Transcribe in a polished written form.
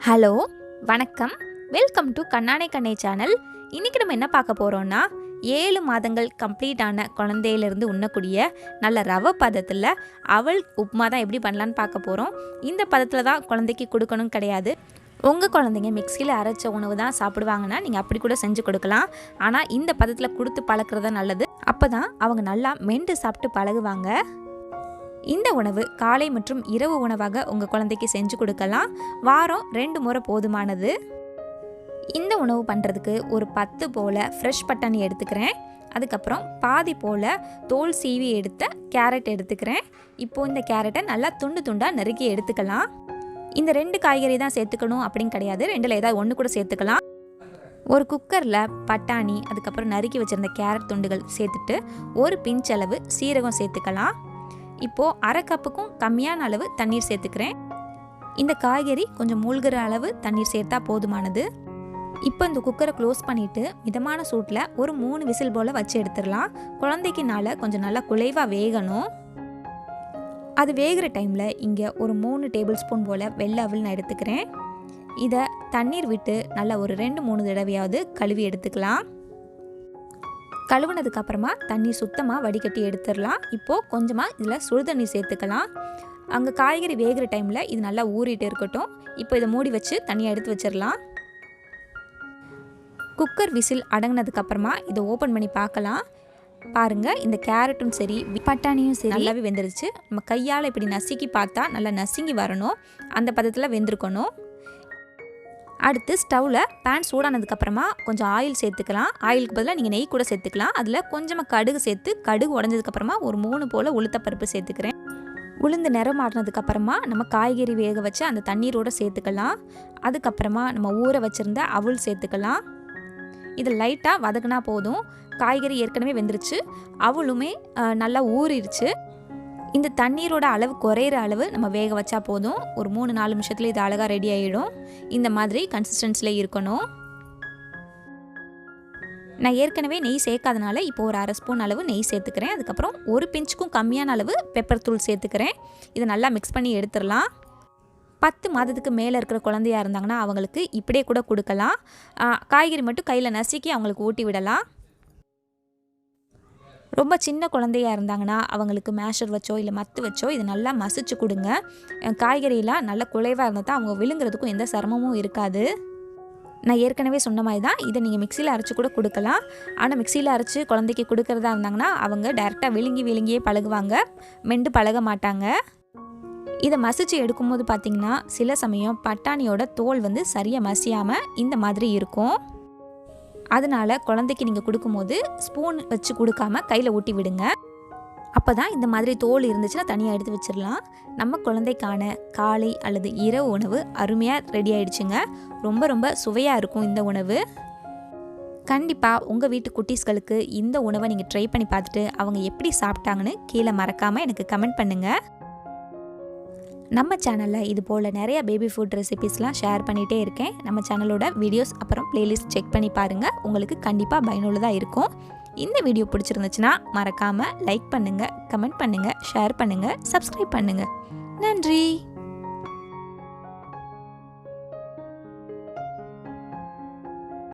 Hello வணக்கம், welcome to கண்ணானை கண்ணை channel. இன்றைக்கி நம்ம என்ன பார்க்க போகிறோன்னா 7 மாதங்கள் கம்ப்ளீட் ஆன குழந்தையிலேருந்து உண்ணக்கூடிய நல்ல ரவை பதத்தில் அவல் உப்புமா தான் எப்படி பண்ணலான்னு பார்க்க போகிறோம். இந்த பதத்தில் தான் குழந்தைக்கு கொடுக்கணும் கிடையாது. உங்கள் குழந்தைங்க மிக்சியில் அரைச்ச உணவு தான் சாப்பிடுவாங்கன்னா நீங்கள் அப்படி கூட செஞ்சு கொடுக்கலாம். ஆனால் இந்த பதத்தில் கொடுத்து பழக்கிறது நல்லது. அப்போ தான் அவங்க நல்லா மென்று சாப்பிட்டு பழகுவாங்க. இந்த உணவு காலை மற்றும் இரவு உணவாக உங்கள் குழந்தைக்கு செஞ்சு கொடுக்கலாம். வாரம் 2 முறை போதுமானது. இந்த உணவு பண்ணுறதுக்கு ஒரு 10 போல் ஃப்ரெஷ் பட்டாணி எடுத்துக்கிறேன். அதுக்கப்புறம் பாதி போல் தோல் சீவி எடுத்த கேரட் எடுத்துக்கிறேன். இப்போது இந்த கேரட்டை நல்லா துண்டு துண்டாக நறுக்கி எடுத்துக்கலாம். இந்த 2 காய்கறி தான் சேர்த்துக்கணும் அப்படின்னு கிடையாது, 2ல் ஏதாவது ஒன்று கூட சேர்த்துக்கலாம். ஒரு குக்கரில் பட்டாணி அதுக்கப்புறம் நறுக்கி வச்சுருந்த கேரட் துண்டுகள் சேர்த்துட்டு ஒரு பிஞ்ச் அளவு சீரகம் சேர்த்துக்கலாம். இப்போது அரை கப்புக்கும் கம்மியான அளவு தண்ணீர் சேர்த்துக்கிறேன். இந்த காய்கறி கொஞ்சம் மூழ்கிற அளவு தண்ணீர் சேர்த்தா போதுமானது. இப்போ இந்த குக்கரை க்ளோஸ் பண்ணிவிட்டு மிதமான சூட்டில் ஒரு 3 விசில் போல் வச்சு எடுத்துடலாம். குழந்தைக்குனால கொஞ்சம் நல்லா குலைவாக வேகணும். அது வேகிற டைமில் இங்கே ஒரு 3 டேபிள் ஸ்பூன் போல் வெள்ளை அவல் நான் எடுத்துக்கிறேன். இதை தண்ணீர் விட்டு நல்லா ஒரு 2-3 தடவையாவது கழுவி எடுத்துக்கலாம். கழுவுனதுக்கு அப்புறமா தண்ணீர் சுத்தமாக வடிகட்டி எடுத்துடலாம். இப்போது கொஞ்சமாக இதில் சுடுதண்ணி சேர்த்துக்கலாம். அங்கே காய்கறி வேகிற டைமில் இது நல்லா ஊறிட்டு இருக்கட்டும். இப்போ இதை மூடி வச்சு தனியாக எடுத்து வச்சிடலாம். குக்கர் விசில் அடங்கினதுக்கப்புறமா இதை ஓப்பன் பண்ணி பார்க்கலாம். பாருங்கள், இந்த கேரட்டும் சரி பட்டாணியும் சரி நல்லாவே வெந்துருச்சு. நம்ம கையால் இப்படி நசுக்கி பார்த்தா நல்லா நசுங்கி வரணும், அந்த பதத்தில் வெந்திருக்கணும். அடுத்து ஸ்டவ்வில் பேன் சூடானதுக்கப்புறமா கொஞ்சம் ஆயில் சேர்த்துக்கலாம். ஆயிலுக்கு பதிலாக நீங்கள் நெய் கூட சேர்த்துக்கலாம். அதில் கொஞ்சமாக கடுகு சேர்த்து கடுகு உடஞ்சதுக்கப்புறமா ஒரு 3 போல் உளுத்தப்பருப்பு சேர்த்துக்கிறேன். உளுந்து நிறம் மாறினதுக்கப்புறமா நம்ம காய்கறி வேக வச்சு அந்த தண்ணீரோடு சேர்த்துக்கலாம். அதுக்கப்புறமா நம்ம ஊற வச்சுருந்த அவல் சேர்த்துக்கலாம். இது லைட்டாக வதக்குனா போதும். காய்கறி ஏற்கனவே வெந்துருச்சு, அவளுமே நல்லா ஊறிடுச்சு. இந்த தண்ணீரோட அளவு குறையிற அளவு நம்ம வேக வச்சா போதும். ஒரு 3-4 நிமிஷத்தில் இது அழகாக ரெடி ஆகிடும். இந்த மாதிரி கன்சிஸ்டன்சியில் இருக்கணும். நான் ஏற்கனவே நெய் சேர்க்காதனால இப்போ ஒரு 1/2 ஸ்பூன் அளவு நெய் சேர்த்துக்கிறேன். அதுக்கப்புறம் ஒரு பிஞ்சுக்கும் கம்மியான அளவு பெப்பர் தூள் சேர்த்துக்கிறேன். இதை நல்லா மிக்ஸ் பண்ணி எடுத்துடலாம். 10 மாதத்துக்கு மேலே இருக்கிற குழந்தையா இருந்தாங்கன்னா அவங்களுக்கு இப்படியே கூட கொடுக்கலாம். காய்கறி மட்டும் கையில் நசுக்கி அவங்களுக்கு ஊட்டி விடலாம். ரொம்ப சின்ன குழந்தையாக இருந்தாங்கன்னா அவங்களுக்கு மேஷர் வச்சோ இல்லை மத்து வச்சோ இதை நல்லா மசிச்சு கொடுங்க. காய்கறியெல்லாம் நல்லா குலைவாக இருந்தால் தான் அவங்க விழுங்குறதுக்கும் எந்த சிரமமும் இருக்காது. நான் ஏற்கனவே சொன்ன மாதிரி தான் இதை நீங்கள் மிக்சியில் அரைச்சி கூட கொடுக்கலாம். ஆனால் மிக்சியில் அரைச்சி குழந்தைக்கு கொடுக்குறதா இருந்தாங்கன்னா அவங்க டைரெக்டாக விழுங்கியே பழகுவாங்க, மெண்டு பழக மாட்டாங்க. இதை மசிச்சு எடுக்கும்போது பார்த்திங்கன்னா சில சமயம் பட்டாணியோட தோல் சரியாக மசியாமல் இந்த மாதிரி இருக்கும். அதனால் குழந்தைக்கு நீங்கள் கொடுக்கும்போது ஸ்பூன் வச்சு கொடுக்காம கையில் ஊட்டி விடுங்க. அப்போ தான் இந்த மாதிரி தோல் இருந்துச்சுன்னா தனியாக எடுத்து வச்சிடலாம். நம்ம குழந்தைக்கான காலை அல்லது இரவு உணவு அருமையாக ரெடி ஆகிடுச்சுங்க. ரொம்ப சுவையாக இருக்கும் இந்த உணவு. கண்டிப்பாக உங்கள் வீட்டு குட்டீஸ்களுக்கு இந்த உணவை நீங்கள் ட்ரை பண்ணி பார்த்துட்டு அவங்க எப்படி சாப்பிட்டாங்கன்னு கீழே மறக்காமல் எனக்கு கமெண்ட் பண்ணுங்கள். நம்ம சேனலில் இது போல் நிறைய பேபி ஃபுட் ரெசிபீஸ்லாம் ஷேர் பண்ணிகிட்டே இருக்கேன். நம்ம சேனலோட வீடியோஸ் அப்புறம் ப்ளேலிஸ்ட் செக் பண்ணி பாருங்கள், உங்களுக்கு கண்டிப்பாக பயனுள்ளதாக இருக்கும். இந்த வீடியோ பிடிச்சிருந்துச்சுன்னா மறக்காமல் லைக் பண்ணுங்கள், கமெண்ட் பண்ணுங்கள், ஷேர் பண்ணுங்கள், சப்ஸ்கிரைப் பண்ணுங்கள். நன்றி.